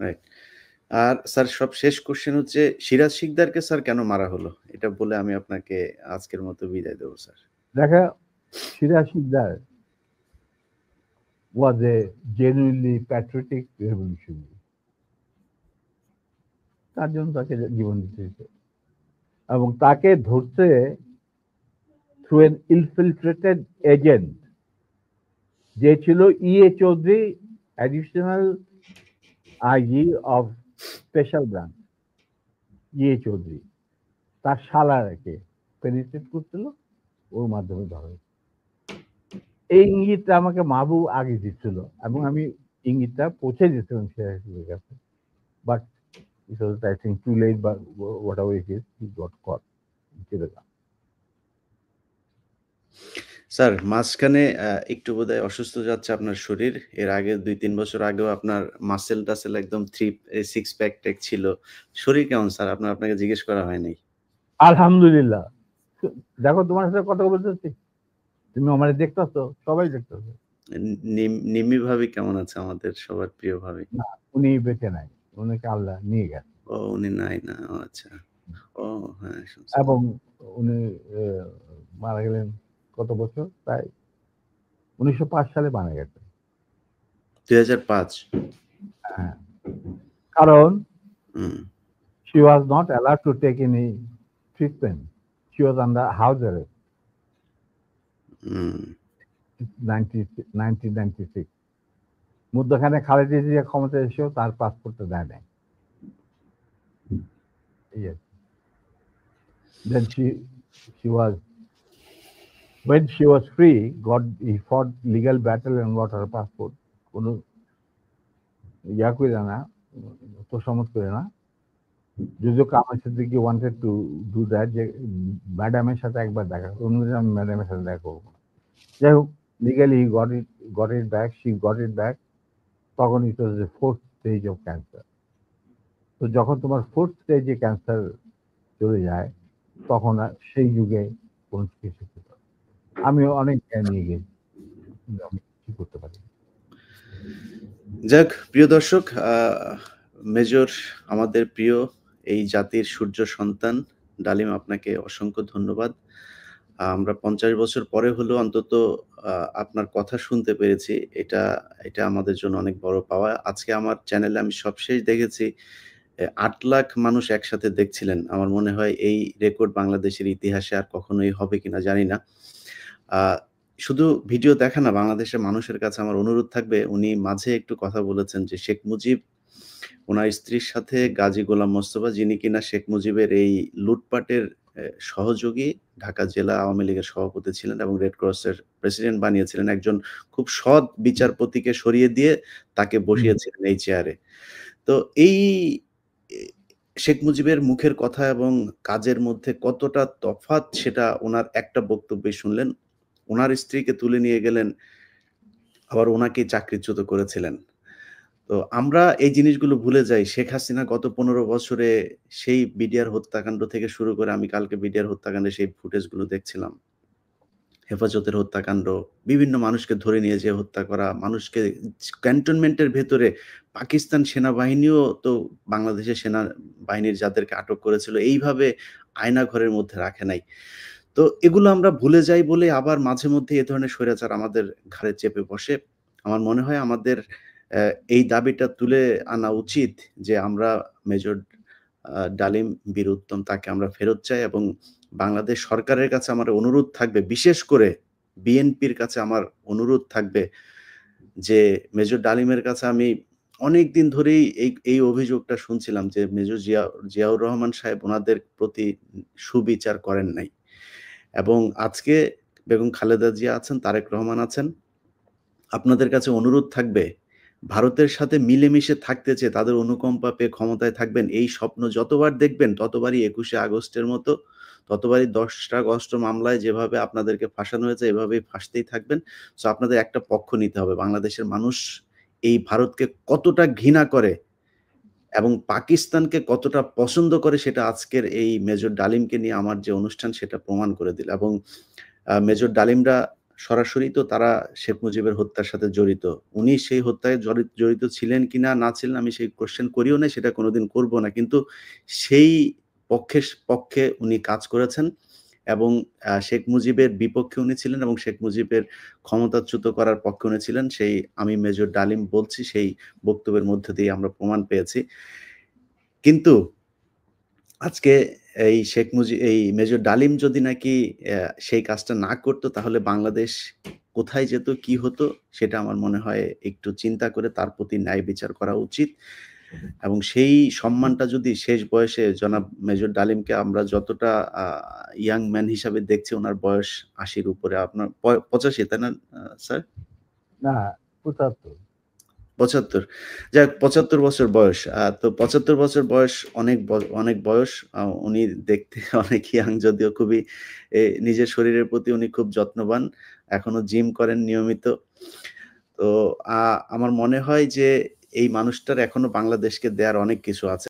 Right. আর sir সব শেষ question হচ্ছে সিরাজ শিকদারকে স্যার কেন মারা হলো? এটা বলে আমি আপনাকে আজকের মতো বিদায় দেব স্যার। দেখা, Siraj Sikdar was a genuinely patriotic revolutionary. তার জন্য তাকে জীবন দিতে হয়েছে এবং তাকে ধরতে থ্রু এন ইনফিলট্রেটেড এজেন্ট যে ছিল E A Chowdhury, additional IG of special branch. E A Chowdhury তার শালাকে পেনিট্রেট করছিল, ওর মাধ্যমে ধরে। এই ইঙ্গিতটা আমাকে মাহবুব আগে দিচ্ছিল এবং আমি ইঙ্গিতটা পৌঁছে দিয়েছিলাম সিরাজের কাছে, but it was I think too late, but whatever it is, he got caught. Sir মাঝখানে একটু বোধহয় অসুস্থ যাচ্ছে আপনার শরীর। এর আগে ২-৩ বছর আগেও আপনার মাসেল-টাসেল একদম সিক্স প্যাক ট্যাক ছিল। শরীর কেমন স্যার? আপনাকে জিজ্ঞেস করা হয় নাই। আলহামদুলিল্লাহ। দেখো তোমার সাথে কথা বলতেছি, তুমি আমারে দেখতেছো, সবাই দেখতেছো। নিম্মি ভাবি কেমন আছে? আমাদের সবার প্রিয় ভাবি। না, উনি বেঁচে নাই, উনাকে আল্লাহ নিয়ে গেছে। ও উনি নাই না, ও আচ্ছা। ও হ্যাঁ। এবং উনি মারা গেলেন কত বছর? প্রায় 1905 সালে মারা গেছে। 2005? হ্যাঁ, কারণ she was not allowed to take any treatment. She was under house arrest. 1996 মধ্যখানে খালেদা জিয়া ক্ষমতা এসেও তার পাসপোর্টটা দেয় নাই। Yes. Then when she was free, he fought legal battle and got her passport. কোনো ইয়া করে না, তোষামত করে না। যদিও Kamal Siddiqui wanted to do that, যে ম্যাডামের সাথে একবার দেখা, অন্যদিন আমি ম্যাডামের সাথে দেখা করবো। যাই হোক, legally he got it back, she got it back. তখন it was the 4th stage of cancer. তো যখন তোমার 4th stage ক্যান্সার চলে যায়, তখন সেই যুগে কোন চিকিৎসা ছিল। আমি অনেক জ্ঞান নিয়ে গেছি, আমি কি করতে পারি। যাক প্রিয় দর্শক, মেজর আমাদের প্রিয় এই জাতির সূর্য সন্তান ডালিম, আপনাকে অসংখ্য ধন্যবাদ। আমরা 50 বছর পরে হলেও অন্তত আপনার কথা শুনতে পেরেছি, এটা আমাদের জন্য অনেক বড় পাওয়া। আজকে আমার চ্যানেলে আমি সবশেষ দেখেছি 8 লাখ মানুষ একসাথে দেখছিলেন। আমার মনে হয় এই রেকর্ড বাংলাদেশের ইতিহাসে আর কখনোই হবে কিনা জানি না। শুধু ভিডিও দেখা না, বাংলাদেশের মানুষের কাছে আমার অনুরোধ থাকবে, উনি মাঝে একটু কথা বলেছেন যে শেখ মুজিব ওনার স্ত্রীর সাথে গাজী গোলাম মোস্তফা, যিনি কিনা শেখ মুজিবের এই লুটপাটের সহযোগী, ঢাকা জেলা আওয়ামী লীগের সভাপতি ছিলেন এবং রেড ক্রসের প্রেসিডেন্ট বানিয়েছিলেন, একজন খুব সৎ বিচারপতিকে সরিয়ে দিয়ে তাকে বসিয়েছিলেন এই চেয়ারে। তো এই শেখ মুজিবের মুখের কথা এবং কাজের মধ্যে কতটা তফাৎ, সেটা ওনার একটা বক্তব্যে শুনলেন। ওনার স্ত্রীকে তুলে নিয়ে গেলেন, আবার ওনাকেই চাকরিচ্যুত করেছিলেন। তো আমরা এই জিনিসগুলো ভুলে যাই। শেখ হাসিনা গত 15 বছরে সেই বিডিআর হত্যাকাণ্ড থেকে শুরু করে, আমি কালকে বিডিআর হত্যাকাণ্ডের সেই ফুটেজগুলো দেখছিলাম। হেফাজতের হত্যাকাণ্ড, বিভিন্ন মানুষকে ধরে নিয়ে যেয়ে হত্যা করা, মানুষকে ক্যান্টনমেন্টের ভেতরে পাকিস্তান সেনাবাহিনীও তো বাংলাদেশের সেনাবাহিনীর যাদেরকে আটক করেছিল এইভাবে আয়নাঘরের মধ্যে রাখে নাই। তো এগুলো আমরা ভুলে যাই বলে আবার মাঝে মধ্যে এ ধরনের স্বৈরাচার আমাদের ঘাড়ে চেপে বসে। আমার মনে হয় আমাদের এই দাবিটা তুলে আনা উচিত যে আমরা মেজর ডালিম বীর উত্তম তাকে আমরা ফেরত চাই এবং বাংলাদেশ সরকারের কাছে আমার অনুরোধ থাকবে, বিশেষ করে বিএনপির কাছে আমার অনুরোধ থাকবে যে মেজর ডালিমের কাছে আমি অনেকদিন ধরেই এই অভিযোগটা শুনছিলাম যে মেজর জিয়াউর রহমান সাহেব ওনাদের প্রতি সুবিচার করেন নাই। এবং আজকে বেগম খালেদা জিয়া আছেন, তারেক রহমান আছেন, আপনাদের কাছে অনুরোধ থাকবে ভারতের সাথে মিলেমিশে থাকতে চেয়ে তাদের অনুকম্পা পেয়ে ক্ষমতায় থাকবেন, এই স্বপ্ন যতবার দেখবেন ততবারই 21শে আগস্টের মতো, ততবারই 10টা আগস্ট মামলায় যেভাবে আপনাদেরকে ফাঁসানো হয়েছে এভাবেই ফাঁসতেই থাকবেন। সো আপনাদের একটা পক্ষ নিতে হবে। বাংলাদেশের মানুষ এই ভারতকে কতটা ঘৃণা করে এবং পাকিস্তানকে কতটা পছন্দ করে সেটা আজকের এই মেজর ডালিমকে নিয়ে আমার যে অনুষ্ঠান সেটা প্রমাণ করে দিল। এবং মেজর ডালিমরা সরাসরি তো তারা শেখ মুজিবের হত্যার সাথে জড়িত। উনি সেই হত্যায় জড়িত ছিলেন কিনা না ছিলেন আমি সেই কোয়েশ্চেন করিও নাই, সেটা কোনদিন করব না। কিন্তু সেই পক্ষে উনি কাজ করেছেন এবং শেখ মুজিবের বিপক্ষে উনি ছিলেন এবং শেখ মুজিবের ক্ষমতাচ্যুত করার পক্ষে উনি ছিলেন। সেই আমি মেজর ডালিম বলছি, সেই বক্তব্যের মধ্য দিয়ে আমরা প্রমাণ পেয়েছি। কিন্তু আজকে এই মেজর ডালিম যদি নাকি সেই কাজটা না করত তাহলে বাংলাদেশ কোথায় যেত, কি হতো সেটা আমার মনে হয় একটু চিন্তা করে তার প্রতি ন্যায় বিচার করা উচিত। এবং সেই সম্মানটা যদি শেষ বয়সে জনাব মেজর ডালিমকে আমরা যতটা আ ইয়াং ম্যান হিসাবে দেখছি, উনার বয়স ৮০ র উপরে। আপনার ৮৫ তাই না স্যার? না ৭৫। ৭৫। যাই হোক ৭৫ বছর বয়স। তো ৭৫ বছর বয়স অনেক বয়স। উনি দেখতে অনেক ইয়াং, যদিও খুবই নিজের শরীরের প্রতি উনি খুব যত্নবান। এখনো জিম করেন নিয়মিত। তো আমার মনে হয় যে এই মানুষটার এখনো বাংলাদেশকে দেয়ার অনেক কিছু আছে।